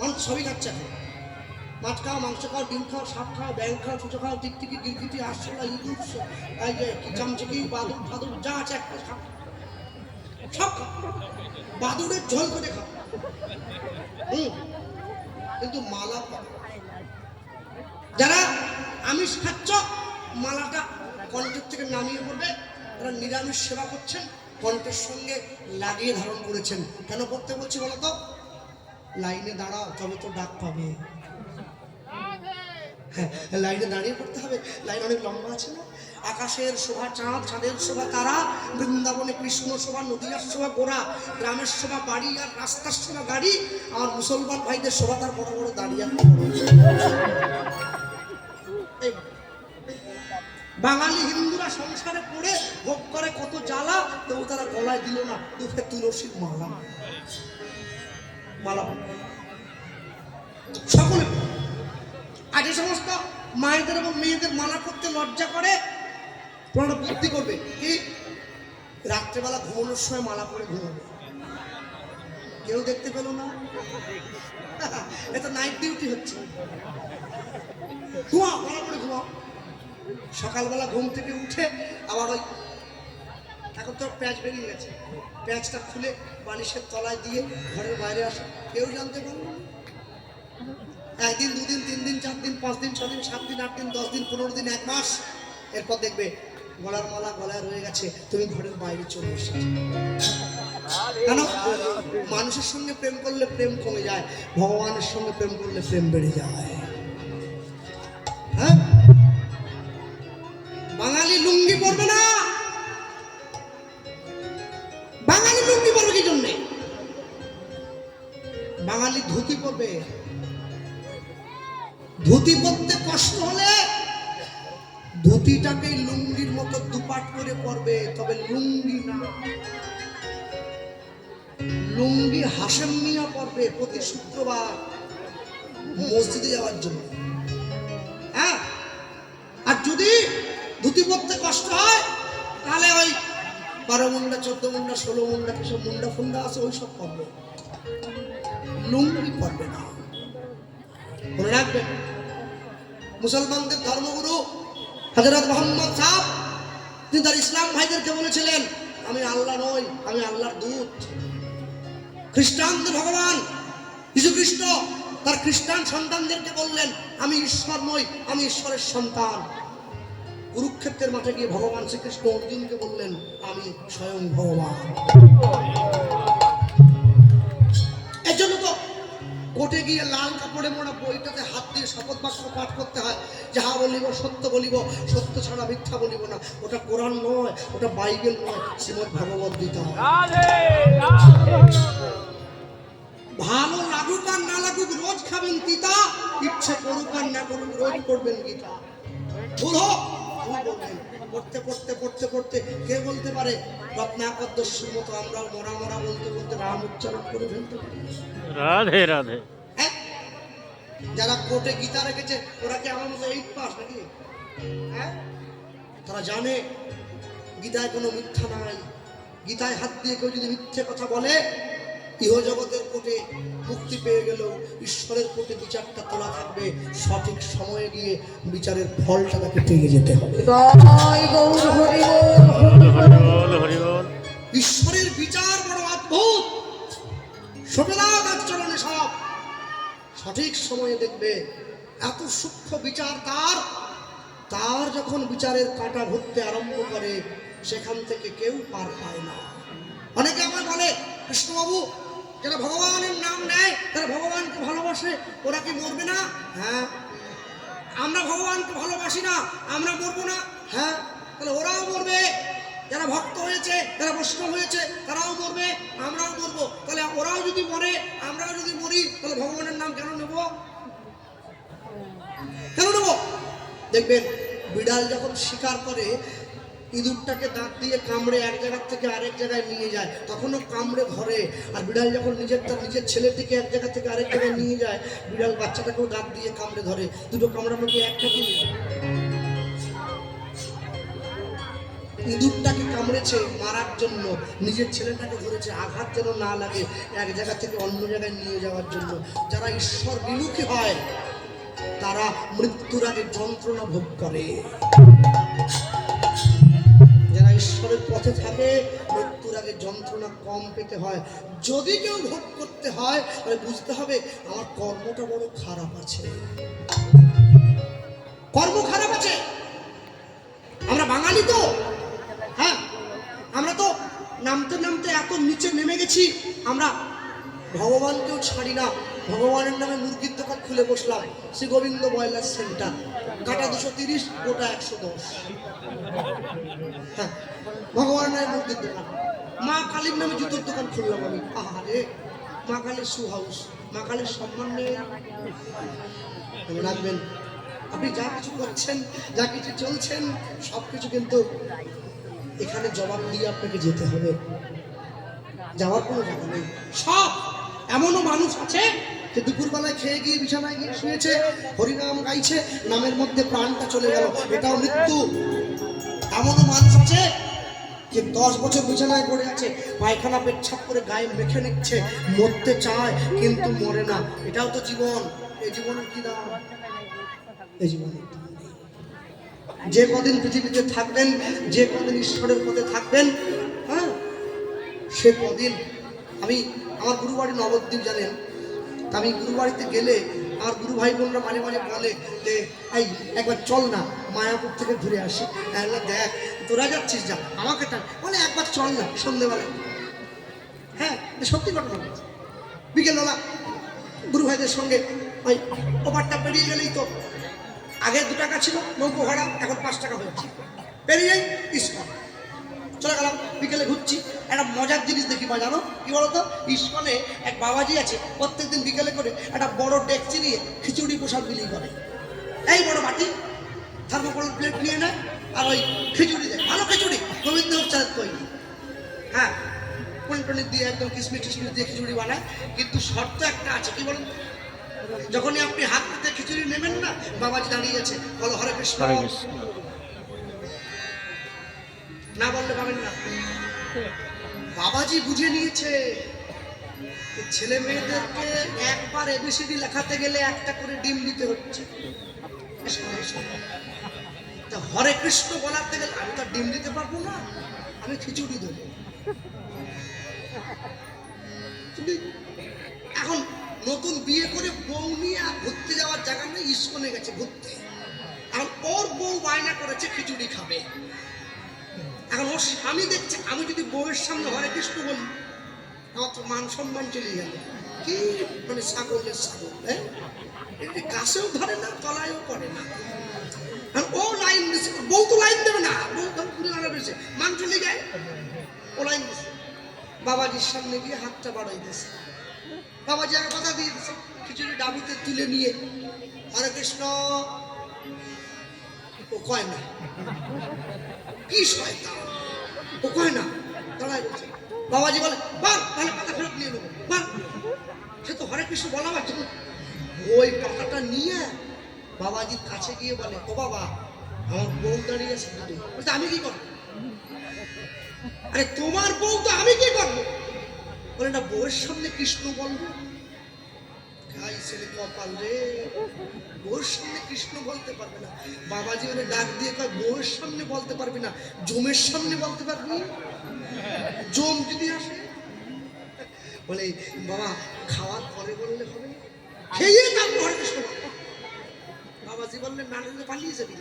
মানুষ সবই খাচ্ছে এখন। মাছ খাও, মাংস খাও, ডিম খাও, সাপ খাও, ব্যাং খাও, ছুঁচো খাও, টিকটিকি, গিরগিটি, আরশোলা, ইঁদুর, এই যে কি চামচিকি, বাদুর ফাদুর যা আছে একটা সব খাও। বাদুরের ঝোল করে খাও। কিন্তু মালা যারা আমিষ খাচ্ছ, মালাটা কণ্ঠের থেকে নামিয়ে পড়বে। তারা নিরামিষ সেবা করছেন, কণ্ঠের সঙ্গে লাগিয়ে ধারণ করেছেন। কেন করতে বলছি বলতো? লাইনে দাঁড়াও, তবে তো ডাক পাবে। হ্যাঁ, লাইনে দাঁড়িয়ে পড়তে হবে। লাইন অনেক লম্বা আছে না? আকাশের শোভা চাঁদ, চাঁদের শোভা তারা, বৃন্দাবনে কৃষ্ণ শোভা, নদীয়ার শোভা গোড়া, গ্রামের শোভা বাড়ি আর রাস্তার শোভা গাড়ি। আমার মুসলমান ভাইদের শোভা তার বড় বড় দাঁড়িয়ে। বাঙালি হিন্দুরা সংসারে পড়ে ভোগ করে কত জ্বালা, তবু তারা গলায় দিল না দুধে তুলসীর মালা। মালা সকলে। আর যে সমস্ত মায়েদের এবং মেয়েদের মালা করতে লজ্জা করে, তোমরা বুদ্ধি করবে কি রাত্রেবেলা ঘুমানোর সময় মালা করে ঘুমাবে। কেউ দেখতে পেল না, এটা নাইট ডিউটি হচ্ছে। ঘুমাও, মালা করে ঘুমাও। সকালবেলা ঘুম থেকে উঠে আবার ওই এখন তো প্যাঁচ বেরিয়ে গেছে, প্যাঁচটা খুলে বালিশের তলায় দিয়ে ঘরের বাইরে আসে, কেউ জানতে পারল না। একদিন, দুদিন, 3 দিন, 4 দিন, 5 দিন, 6 দিন, 7 দিন, 8 দিন, 10 দিন, 15 দিন, 1 মাস, এরপর দেখবে গলার মালা গলায় রয়ে গেছে, তুমি ঘরের বাইরে চলে এসেছো। কেন? মানুষের সঙ্গে প্রেম করলে প্রেম কমে যায়, ভগবানের সঙ্গে প্রেম করলে প্রেম বেড়ে যায়। হ্যাঁ, বাঙালি লুঙ্গি পরবে না। বাঙালি লুঙ্গি পরবে কি জন্যে? বাঙালি ধুতি পরবে। ধুতি পরতে কষ্ট হলে ধুতিটাকে লুঙ্গির মতো দুপাট করে পরবে, তবে লুঙ্গি না। লুঙ্গি হাশেম মিয়া পরবে প্রতি শুক্রবার মসজিদে যাওয়ার জন্য। হ্যাঁ, আর যদি ধুতি পরতে কষ্ট হয় তাহলে ওই 12 মুন্ডা, 14 মুন্ডা, 16 মুন্ডা, কিসব মুন্ডা ফুন্ডা আছে ওই সব পরবে, লুঙ্গি পরবে না। মনে রাখবেন, মুসলমানদের ধর্মগুরু হযরত মুহাম্মদ সাহেব তিনি তার ইসলাম ভাইদেরকে বলেছিলেন, আমি আল্লাহ নই, আমি আল্লাহর দূত। খ্রিস্টানদের ভগবান যীশু খ্রিস্ট তার খ্রিস্টান সন্তানদেরকে বললেন, আমি ঈশ্বর নই, আমি ঈশ্বরের সন্তান। কুরুক্ষেত্রের মাঠে গিয়ে ভগবান শ্রীকৃষ্ণ অর্জুনকে বললেন, আমি স্বয়ং ভগবান। এর জন্য তো কোর্টে গিয়ে লাল কাপড়ে মোড়া বইটাতে হাত দিয়ে শপথ বাক্য পাঠ করতে হয়, যাহা বলিব সত্য বলিব, সত্য ছাড়া মিথ্যা বলিব না। ওটা কোরআন নয়, ওটা বাইবেল নয়, শ্রীমদ্ ভগবদ গীতা। ভালো লাগুক আর না লাগুক রোজ খাবেন তিতা, ইচ্ছে করুক আর না করুক রোজ পড়বেন গীতা। ভুল হোক ভুল বলবেন, পড়তে পড়তে পড়তে পড়তে কে বলতে পারে রত্নাকরদস্যুর মতো আমরাও মরা মরা বলতে বলতে রাম উচ্চারণ করে ফেলতে পারি। রাধে রাধে। যারা কোর্টে গীতা রেখেছে ওরা কি আমার মতো 8 পাস নাকি? হ্যাঁ, তারা জানে গীতায় কোনো মিথ্যা নাই। গীতায় হাত দিয়ে কেউ যদি মিথ্যে কথা বলে, ইহজগতের কোর্টে মুক্তি পেয়ে গেল, ঈশ্বরের কোর্টে বিচারটা তোলা থাকবে। সঠিক সময়ে গিয়ে বিচারের ফলটা তাকে পেয়ে যেতে হবে। ঈশ্বরের বিচার বড় অদ্ভুত। সোমেনাথ আচরণে সব সঠিক সময়ে দেখবে, এত সূক্ষ্ম বিচার তার যখন বিচারের কাঁটা ঘুরতে আরম্ভ করে, সেখান থেকে কেউ পার পায় না। অনেকে আমায় বলে, কৃষ্ণবাবু যারা ভগবানের নাম নেয়, তারা ভগবানকে ভালোবাসে, ওরা কি মরবে না? হ্যাঁ। আমরা ভগবানকে ভালোবাসি না, আমরা মরবো না? হ্যাঁ। তাহলে ওরাও মরবে। যারা ভক্ত হয়েছে, যারা বৈষ্ণব হয়েছে, তারাও মরবে, আমরাও মরবো। তাহলে ওরাও যদি মরে, আমরাও যদি মরি, তাহলে ভগবানের নাম কেন নেব? কেন নেব? দেখবেন বিড়াল যখন শিকার করে, ইঁদুরটাকে দাঁত দিয়ে কামড়ে এক জায়গা থেকে আরেক জায়গায় নিয়ে যায়, তখনও কামড়ে ধরে। আর বিড়াল যখন নিজের ছেলেটিকে এক জায়গা থেকে আরেক জায়গায় নিয়ে যায়, বিড়াল বাচ্চাটাকেও দাঁত দিয়ে কামড়ে ধরে। দুটো কামড়ানো কি একটা কি? ইঁদুরটাকে কামড়েছে মারার জন্য, নিজের ছেলেটাকে ধরেছে আঘাত যেন না লাগে এক জায়গা থেকে অন্য জায়গায় নিয়ে যাওয়ার জন্য। যারা ঈশ্বর বিমুখী হয় তারা মৃত্যুর আগে যন্ত্রণা ভোগ করে, যারা ঈশ্বরের পথে থাকে মৃত্যুর আগে যন্ত্রণা কম পেতে হয়। যদি কেউ ভোগ করতে হয় তাহলে বুঝতে হবে আমার কর্মটা বড় খারাপ আছে, কর্ম খারাপ আছে। আমরা বাঙালি তো, হ্যাঁ, আমরা তো নামতে নামতে এত নিচে নেমে গেছি, আমরা ভগবানকেও ছাড়ি না। ভগবানের নামে মুরগির দোকান খুলে বসলাম, শ্রী গোবিন্দ ব্রয়লার সেন্টার, কাটা 230, গোটা 110। হ্যাঁ, ভগবানের নামে মুরগির দোকান। মা কালীর নামে জুতোর দোকান খুললাম আমি। আরে মা কালীর শু হাউস, মা কালীর সম্মান নেই। মনে রাখবেন, আপনি যা কিছু করছেন, যা কিছু চলছেন, সব কিছু কিন্তু এখানে জবাব দিয়ে আপনাকে যেতে হবে, যাওয়ার কোনো জায়গা নেই। সব এমনও মানুষ আছে যে দুপুরবেলায় খেয়ে গিয়ে বিছানায় গিয়ে শুয়েছে, হরিনাম গাইছে, নামের মধ্যে প্রাণটা চলে গেল, এটাও মৃত্যু। এমনও মানুষ আছে যে 10 বছর বিছানায় পড়ে আছে, পায়খানা পেচ্ছাপ করে গায়ে মেখে নিচ্ছে, মরতে চায় কিন্তু মরে না, এটাও তো জীবন। এই জীবনের কি দাম? এই জীবনের দাম নেই। যে কদিন পৃথিবীতে থাকবেন, যে কদিন ঈশ্বরের পথে থাকবেন, হ্যাঁ, সে কদিন। আমার গুরু বাড়ি নবদ্বীপ, জানেন, আমি গুরু বাড়িতে গেলে আমার গুরু ভাই বোনরা মাঝে মাঝে বলে যে এই একবার চল না মায়াপুর থেকে ঘুরে আসি। দেখ তোরা যাচ্ছিস, যা, আমাকে টান, বলে একবার চল না সন্ধ্যেবেলা। হ্যাঁ, সত্যি ঘটনা বলছি। বিকেলবেলা গুরু ভাইদের সঙ্গে ওই ওপারটা পেরিয়ে গেলেই তো, আগে 2 টাকা ছিল নৌকো ভাড়া, এখন 5 টাকা হয়েছে, পেরিয়ে ইস্কন চলে গেলাম। বিকেলে ঘুরছি, একটা মজার জিনিস দেখি, জানো কি বলতো, ইস্কনে এক বাবাজি আছে, প্রত্যেকদিন বিকেলে করে একটা বড় ডেকচি নিয়ে খিচুড়ি প্রসাদ বিলি করে। এই বড় বাটি, থার্মোকল প্লেট নিয়ে নেয় আর ওই খিচুড়ি দেয়, ভালো খিচুড়ি, গোবিন্দ চাঁদ তৈরি। হ্যাঁ, পনির দিয়ে একদম কিশমিশ টিশমিশ দিয়ে খিচুড়ি বানায়, কিন্তু শর্ত একটা আছে, কি বলুন, যখনই আপনি হাত পেতে খিচুড়ি নেবেন না, বাবাজি দাঁড়িয়ে আছে, বলো হরে কৃষ্ণ, না বললে পাবেন না। বাবাজি বুঝে নিয়েছে ছেলে মেয়েদেরকে একবার এবিসিডি লেখাতে গেলে একটা করে ডিম দিতে হচ্ছে, হরে কৃষ্ণ বলাতে গেলে আমি তো ডিম দিতে পারবো না, আমি খিচুড়ি দেবো। এখন নতুন বিয়ে করে বউ নিয়ে ঘুরতে যাওয়ার জায়গা নেই, ইস্কনে গেছে ঘুরতে, এখন ওর বউ বায়না করেছে খিচুড়ি খাবে। এখন ওর স্বামী দেখছে আমি যদি বউয়ের সামনে হরে কৃষ্ণ বলি, আমার তো মান সম্মান চলে গেল, কি মানে ছাগলের ছাগল, হ্যাঁ, গাছেও ধরে না, তলায়ও করে না। ও লাইন দিচ্ছে, বউ তো লাইন দেবে না, বউ তো ঘুরে বেড়েছে, মান চলে যায়, ও লাইন দিচ্ছে। বাবাজির সামনে গিয়ে হাতটা বাড়াই দিয়েছে, বাবাজি আগে কথা দিয়ে দিচ্ছে, খিচুড়ি ডাবিতে তুলে নিয়ে হরে কৃষ্ণ, ও কয় না, কি শয়তান, ও কয় না, দাঁড়ায় বলছে। বাবাজি বলে বাল, তাহলে পাতা ফেরত নিয়ে নেবো, বাল, সে তো হরে কৃষ্ণ বলা পারছে। ওই পাতাটা নিয়ে বাবাজির কাছে গিয়ে বলে, ও বাবা, আমার বউ দাঁড়িয়ে আছে, আমি কি করবো? আরে তোমার বউ তো, আমি কি করবো? বলে না, বউয়ের সামনে কৃষ্ণ বলবো, কপাল রে, বউয়ের সামনে কৃষ্ণ বলতে পারবে না। বাবাজি ওরে ডাক দিয়ে কয়, বউয়ের সামনে বলতে পারবি না, জমের সামনে বলতে পারবি? জম যদি আসে, বলে বাবা খাওয়ার পরে বললে হবে না, খেয়ে তারপর হরে কৃষ্ণ বলবো। বাবাজি বললেন না, পালিয়ে যাবি।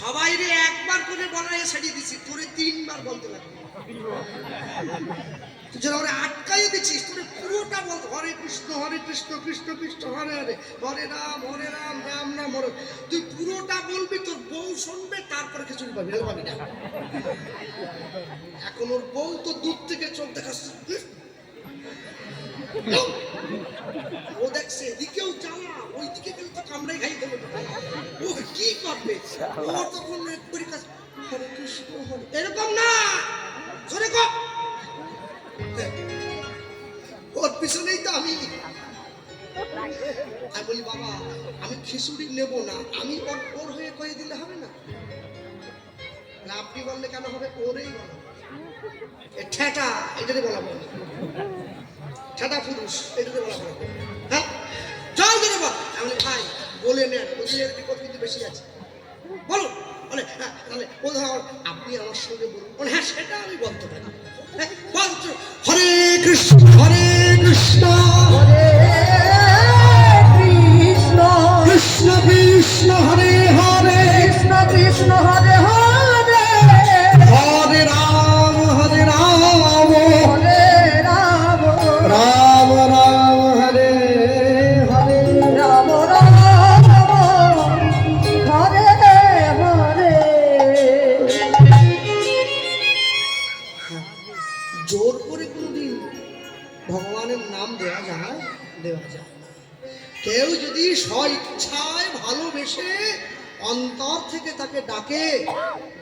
সবাই রে একবার করে বলায় ছাড়িয়ে দিচ্ছি, তোরে 3 বার বলতে লাগবে, তুই আটকাই দিচ্ছিস, তোরে পুরোটা বলতে, হরে কৃষ্ণ কৃষ্ণ কৃষ্ণ হরে হরে, হরে রাম রাম রাম হরে, তুই পুরোটা বলবি, তোর বউ শুনবে, তারপরে খিচুড়ি পাবি, পাবি না। এখন ওর বউ তো দূর থেকে চোখ দেখাচ্ছে, ও দেখছে এদিকেও জ্বালা, ওই দিকে গেলে তো কামড়াই খাই দেবে, ও কি করবে? ও তখন একবারই কাজ, হরে কৃষ্ণ হরে, এরকম না, ধরে কর, ওর পিছনেই তো আমি বলি, বাবা আমি খিচুড়ি নেব না, আমি ওর হয়ে কয়ে দিলে হবে না? আপনি বললে কেন হবে, ওরেই বলা ঠেটা, এটাকে বলা বলে ঠেটা পুরুষ, এটাকে বলা বলে। হ্যাঁ জয় করে বল। আমি ভাই বলে নেন, ওদের বিপদ কিন্তু বেশি আছে, বলুন। বলে হ্যাঁ তাহলে ও ধর আপনি আমার সঙ্গে বলুন। বলে হ্যাঁ সেটা আমি বলতে পারি। হরে কৃষ্ণ হরে কৃষ্ণ হরে কৃষ্ণ কৃষ্ণ কৃষ্ণ হরে হরে কৃষ্ণ কৃষ্ণ হরে হরে হরে রাম হরে রাম হরে রাম রাম রাম হরে হরে। রাম রাম হরে হরে। জোর করে কোনোদিন ভগবানের নাম দেওয়া যায়? দেওয়া যায় না। কেউ যদি স্ব ইচ্ছায় ভালোবেসে অন্তর থেকে তাকে ডাকে,